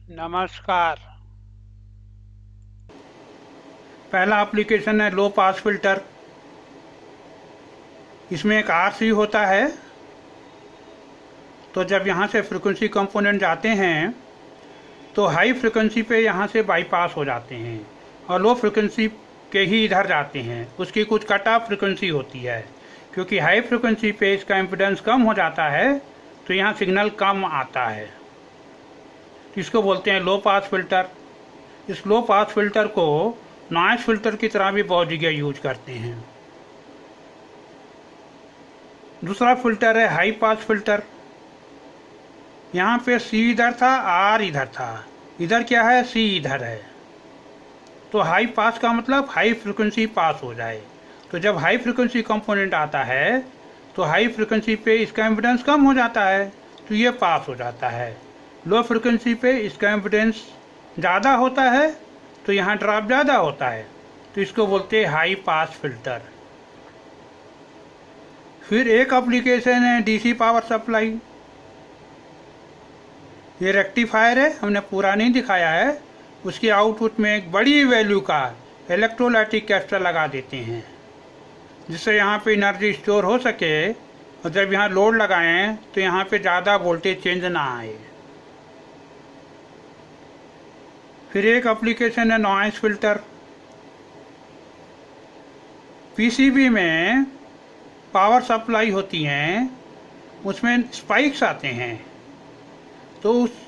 नमस्कार। पहला एप्लीकेशन है लो पास फिल्टर। इसमें एक आरसी होता है, तो जब यहाँ से फ्रिक्वेंसी कंपोनेंट जाते हैं तो हाई फ्रिक्वेंसी पे यहाँ से बाईपास हो जाते हैं और लो फ्रिक्वेंसी के ही इधर जाते हैं। उसकी कुछ कट ऑफ फ्रिक्वेंसी होती है, क्योंकि हाई फ्रिक्वेंसी पे इसका इम्पीडेंस कम हो जाता है तो यहाँ सिग्नल कम आता है। इसको बोलते हैं लो पास फिल्टर। इस लो पास फिल्टर को नॉइस फिल्टर की तरह भी बहुत जगह यूज करते हैं। दूसरा फिल्टर है हाई पास फिल्टर। यहाँ पे सी इधर था, आर इधर था, इधर क्या है, सी इधर है। तो हाई पास का मतलब हाई फ्रिक्वेंसी पास हो जाए। तो जब हाई फ्रिक्वेंसी कंपोनेंट आता है तो हाई फ्रिक्वेंसी पे इसका इम्पीडेंस कम हो जाता है तो ये पास हो जाता है। लो फ्रिक्वेंसी पे इसका इम्पीडेंस ज़्यादा होता है तो यहाँ ड्रॉप ज़्यादा होता है, तो इसको बोलते हैं हाई पास फिल्टर। फिर एक एप्लीकेशन है डीसी पावर सप्लाई। ये रेक्टिफायर है, हमने पूरा नहीं दिखाया है। उसके आउटपुट में एक बड़ी वैल्यू का इलेक्ट्रोलाइटिक कैपेसिटर लगा देते हैं, जिससे यहाँ पे एनर्जी स्टोर हो सके और जब यहाँ लोड लगाएं तो यहाँ पे ज़्यादा वोल्टेज चेंज ना आए। फिर एक एप्लीकेशन है नॉइस फिल्टर। पीसीबी में पावर सप्लाई होती हैं, उसमें स्पाइक्स आते हैं, तो उस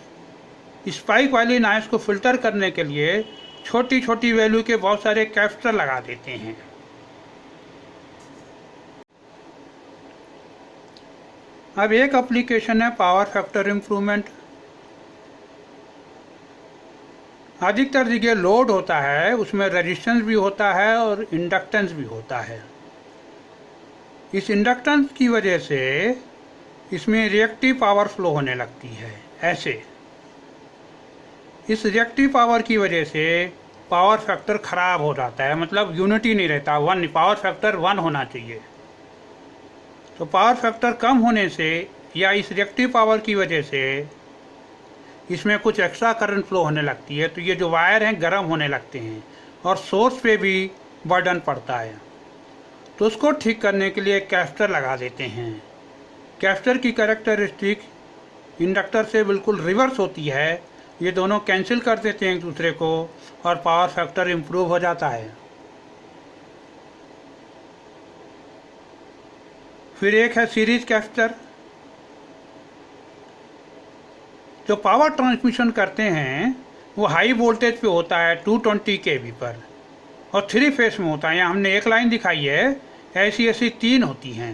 स्पाइक वाली नॉइस को फिल्टर करने के लिए छोटी छोटी वैल्यू के बहुत सारे कैपेसिटर लगा देते हैं। अब एक एप्लीकेशन है पावर फैक्टर इम्प्रूवमेंट। अधिकतर जगह लोड होता है, उसमें रेजिस्टेंस भी होता है और इंडक्टेंस भी होता है। इस इंडक्टेंस की वजह से इसमें रिएक्टिव पावर फ्लो होने लगती है। ऐसे इस रिएक्टिव पावर की वजह से पावर फैक्टर खराब हो जाता है, मतलब यूनिटी नहीं रहता, वन पावर फैक्टर 1 होना चाहिए। तो पावर फैक्टर कम होने से या इस रिएक्टिव पावर की वजह से इसमें कुछ एक्स्ट्रा करंट फ्लो होने लगती है, तो ये जो वायर हैं गर्म होने लगते हैं और सोर्स पे भी बर्डन पड़ता है। तो उसको ठीक करने के लिए कैपेसिटर लगा देते हैं। कैपेसिटर की कैरेक्टरिस्टिक इंडक्टर से बिल्कुल रिवर्स होती है, ये दोनों कैंसिल कर देते हैं एक दूसरे को और पावर फैक्टर इम्प्रूव हो जाता है। फिर एक है सीरीज कैपेसिटर। जो पावर ट्रांसमिशन करते हैं वो हाई वोल्टेज पे होता है 220 kV पर और 3 फेस में होता है। यहाँ हमने एक लाइन दिखाई है, ऐसी ऐसी 3 होती हैं।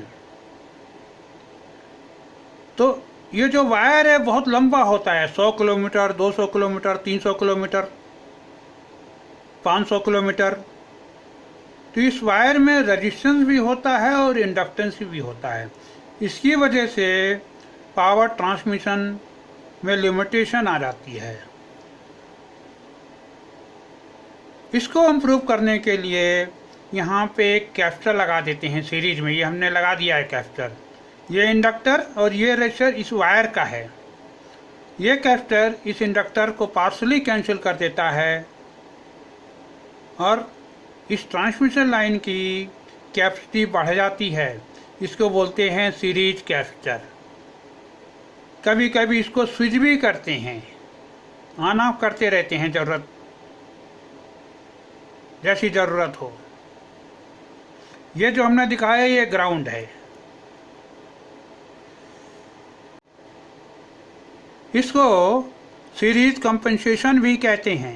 तो ये जो वायर है बहुत लंबा होता है, 100 किलोमीटर, 200 किलोमीटर, 300 किलोमीटर, 500 किलोमीटर। तो इस वायर में रेजिस्टेंस भी होता है और इंडक्टेंस भी होता है। इसकी वजह से पावर ट्रांसमिशन में लिमिटेशन आ जाती है। इसको इम्प्रूव करने के लिए यहाँ पे एक कैपेसिटर लगा देते हैं सीरीज में। ये हमने लगा दिया है कैपेसिटर। ये इंडक्टर और ये रेजिस्टर इस वायर का है। ये कैपेसिटर इस इंडक्टर को पार्शली कैंसिल कर देता है और इस ट्रांसमिशन लाइन की कैपेसिटी बढ़ जाती है। इसको बोलते हैं सीरीज कैपेसिटर। कभी कभी इसको स्विच भी करते हैं, ऑन ऑफ करते रहते हैं जैसी ज़रूरत हो। ये जो हमने दिखाया है ये ग्राउंड है। इसको सीरीज कंपनसेशन भी कहते हैं।